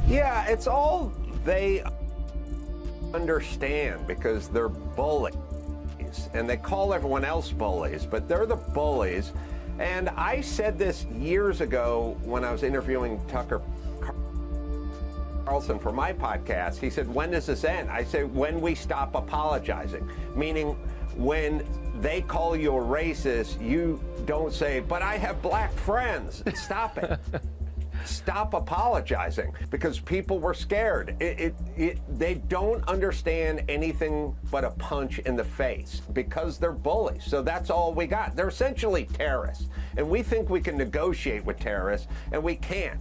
Yeah, it's all they understand because they're bullies. And they call everyone else bullies, but they're the bullies. And I said this years ago when I was interviewing Tucker Carlson for my podcast. He said, when does this end? I said, when we stop apologizing. Meaning, when they call you a racist, you don't say, but I have black friends. Stop it. Stop apologizing, because people were scared. They don't understand anything but a punch in the face because they're bullies. So that's all we got. They're essentially terrorists. And we think we can negotiate with terrorists, and we can't.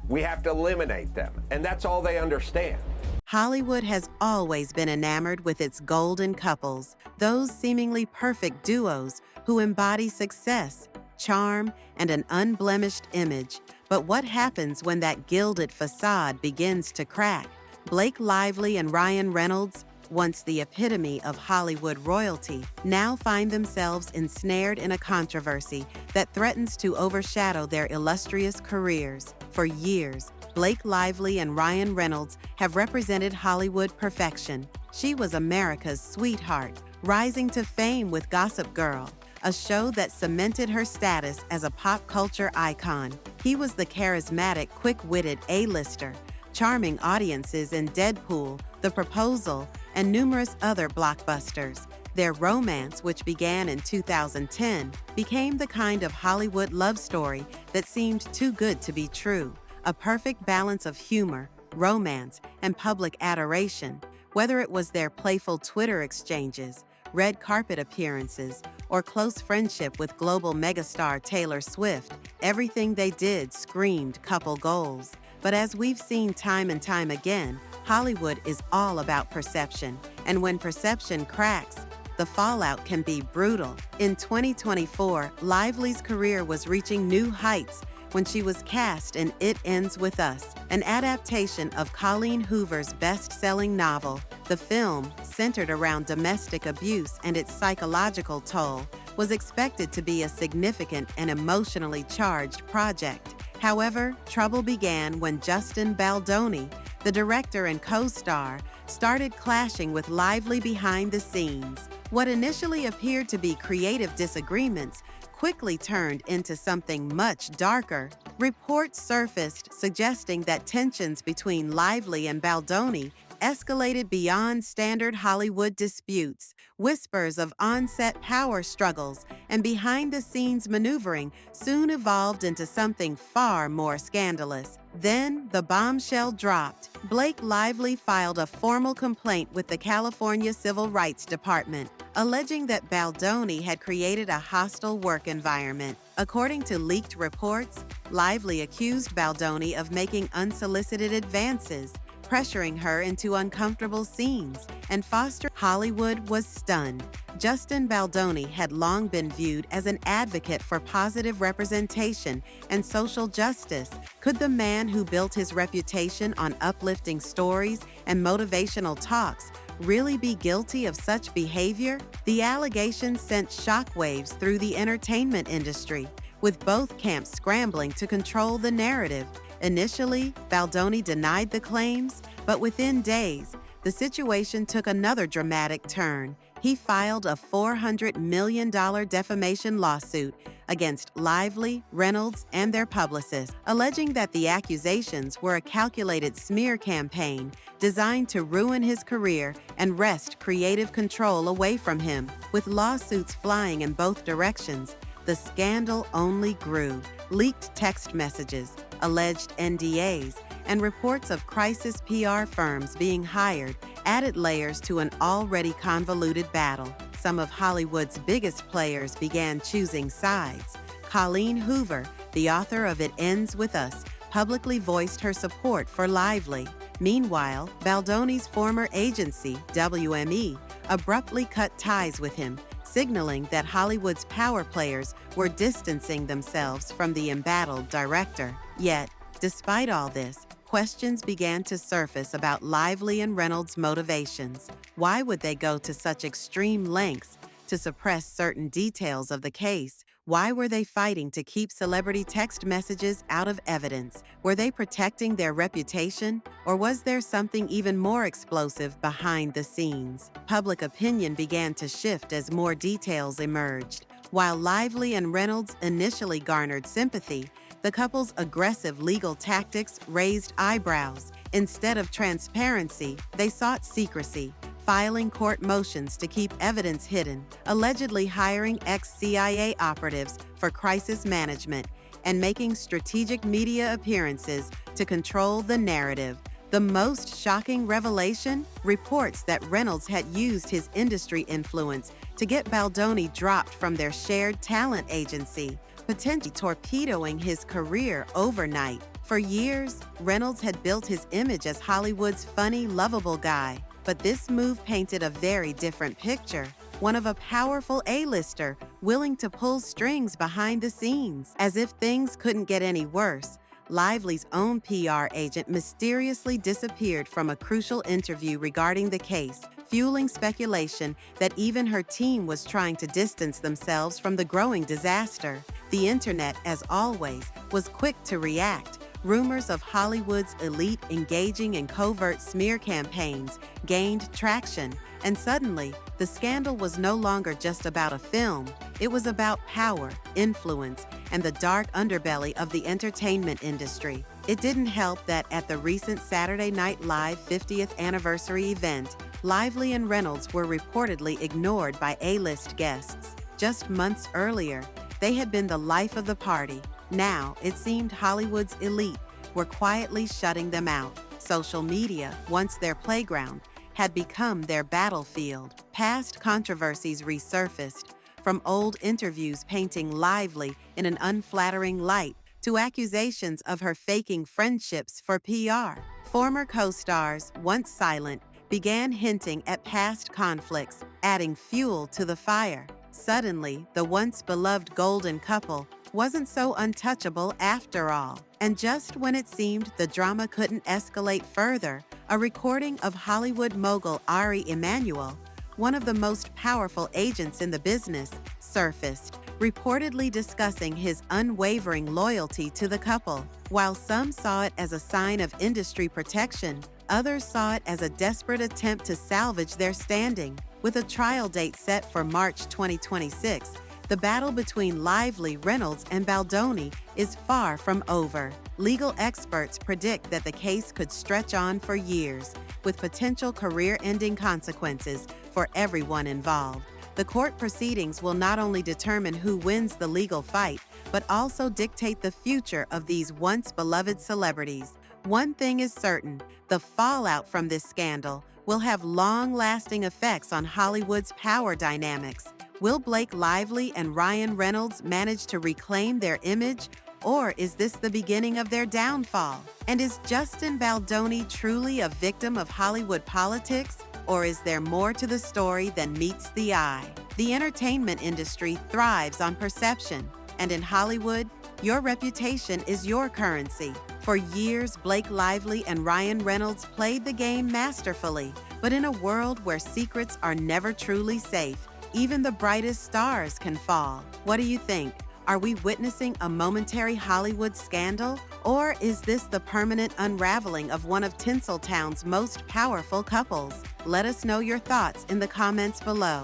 We have to eliminate them. And that's all they understand. Hollywood has always been enamored with its golden couples, those seemingly perfect duos who embody success, charm, and an unblemished image. But what happens when that gilded facade begins to crack? Blake Lively and Ryan Reynolds, once the epitome of Hollywood royalty, now find themselves ensnared in a controversy that threatens to overshadow their illustrious careers. For years, Blake Lively and Ryan Reynolds have represented Hollywood perfection. She was America's sweetheart, rising to fame with Gossip Girl, a show that cemented her status as a pop culture icon. He was the charismatic, quick-witted A-lister, charming audiences in Deadpool, The Proposal, and numerous other blockbusters. Their romance, which began in 2010, became the kind of Hollywood love story that seemed too good to be true. A perfect balance of humor, romance, and public adoration. Whether it was their playful Twitter exchanges, red carpet appearances, or close friendship with global megastar Taylor Swift, everything they did screamed couple goals. But as we've seen time and time again, Hollywood is all about perception. And when perception cracks, the fallout can be brutal. In 2024, Lively's career was reaching new heights when she was cast in It Ends With Us, an adaptation of Colleen Hoover's best-selling novel. The film, centered around domestic abuse and its psychological toll, was expected to be a significant and emotionally charged project. However, trouble began when Justin Baldoni, the director and co-star, started clashing with Lively behind the scenes. What initially appeared to be creative disagreements quickly turned into something much darker. Reports surfaced suggesting that tensions between Lively and Baldoni escalated beyond standard Hollywood disputes. Whispers of on-set power struggles and behind-the-scenes maneuvering soon evolved into something far more scandalous. Then the bombshell dropped. Blake Lively filed a formal complaint with the California Civil Rights Department, alleging that Baldoni had created a hostile work environment. According to leaked reports, Lively accused Baldoni of making unsolicited advances, pressuring her into uncomfortable scenes, and Hollywood was stunned. Justin Baldoni had long been viewed as an advocate for positive representation and social justice. Could the man who built his reputation on uplifting stories and motivational talks really be guilty of such behavior? The allegations sent shockwaves through the entertainment industry, with both camps scrambling to control the narrative. Initially, Baldoni denied the claims, but within days, the situation took another dramatic turn. He filed a $400 million defamation lawsuit against Lively, Reynolds, and their publicists, alleging that the accusations were a calculated smear campaign designed to ruin his career and wrest creative control away from him. With lawsuits flying in both directions, the scandal only grew. Leaked text messages, alleged NDAs, and reports of crisis PR firms being hired added layers to an already convoluted battle. Some of Hollywood's biggest players began choosing sides. Colleen Hoover, the author of It Ends With Us, publicly voiced her support for Lively. Meanwhile, Baldoni's former agency, WME, abruptly cut ties with him, signaling that Hollywood's power players were distancing themselves from the embattled director. Yet, despite all this, questions began to surface about Lively and Reynolds' motivations. Why would they go to such extreme lengths to suppress certain details of the case? Why were they fighting to keep celebrity text messages out of evidence? Were they protecting their reputation, or was there something even more explosive behind the scenes? Public opinion began to shift as more details emerged. While Lively and Reynolds initially garnered sympathy, the couple's aggressive legal tactics raised eyebrows. Instead of transparency, they sought secrecy, filing court motions to keep evidence hidden, allegedly hiring ex-CIA operatives for crisis management, and making strategic media appearances to control the narrative. The most shocking revelation? Reports that Reynolds had used his industry influence to get Baldoni dropped from their shared talent agency, potentially torpedoing his career overnight. For years, Reynolds had built his image as Hollywood's funny, lovable guy, but this move painted a very different picture, one of a powerful A-lister willing to pull strings behind the scenes. As if things couldn't get any worse, Lively's own PR agent mysteriously disappeared from a crucial interview regarding the case, fueling speculation that even her team was trying to distance themselves from the growing disaster. The internet, as always, was quick to react. Rumors of Hollywood's elite engaging in covert smear campaigns gained traction, and suddenly, the scandal was no longer just about a film. It was about power, influence, and the dark underbelly of the entertainment industry. It didn't help that at the recent Saturday Night Live 50th anniversary event, Lively and Reynolds were reportedly ignored by A-list guests. Just months earlier, they had been the life of the party. Now, it seemed Hollywood's elite were quietly shutting them out. Social media, once their playground, had become their battlefield. Past controversies resurfaced, from old interviews painting Lively in an unflattering light to accusations of her faking friendships for PR. Former co-stars, once silent, began hinting at past conflicts, adding fuel to the fire. Suddenly, the once beloved golden couple wasn't so untouchable after all. And just when it seemed the drama couldn't escalate further, a recording of Hollywood mogul Ari Emanuel, one of the most powerful agents in the business, surfaced, reportedly discussing his unwavering loyalty to the couple. While some saw it as a sign of industry protection, others saw it as a desperate attempt to salvage their standing. With a trial date set for March 2026, the battle between Lively, Reynolds, and Baldoni is far from over. Legal experts predict that the case could stretch on for years, with potential career-ending consequences for everyone involved. The court proceedings will not only determine who wins the legal fight, but also dictate the future of these once beloved celebrities. One thing is certain: the fallout from this scandal will have long-lasting effects on Hollywood's power dynamics. Will Blake Lively and Ryan Reynolds manage to reclaim their image, or is this the beginning of their downfall? And is Justin Baldoni truly a victim of Hollywood politics, or is there more to the story than meets the eye? The entertainment industry thrives on perception, and in Hollywood, your reputation is your currency. For years, Blake Lively and Ryan Reynolds played the game masterfully, but in a world where secrets are never truly safe, even the brightest stars can fall. What do you think? Are we witnessing a momentary Hollywood scandal, or is this the permanent unraveling of one of Tinseltown's most powerful couples? Let us know your thoughts in the comments below.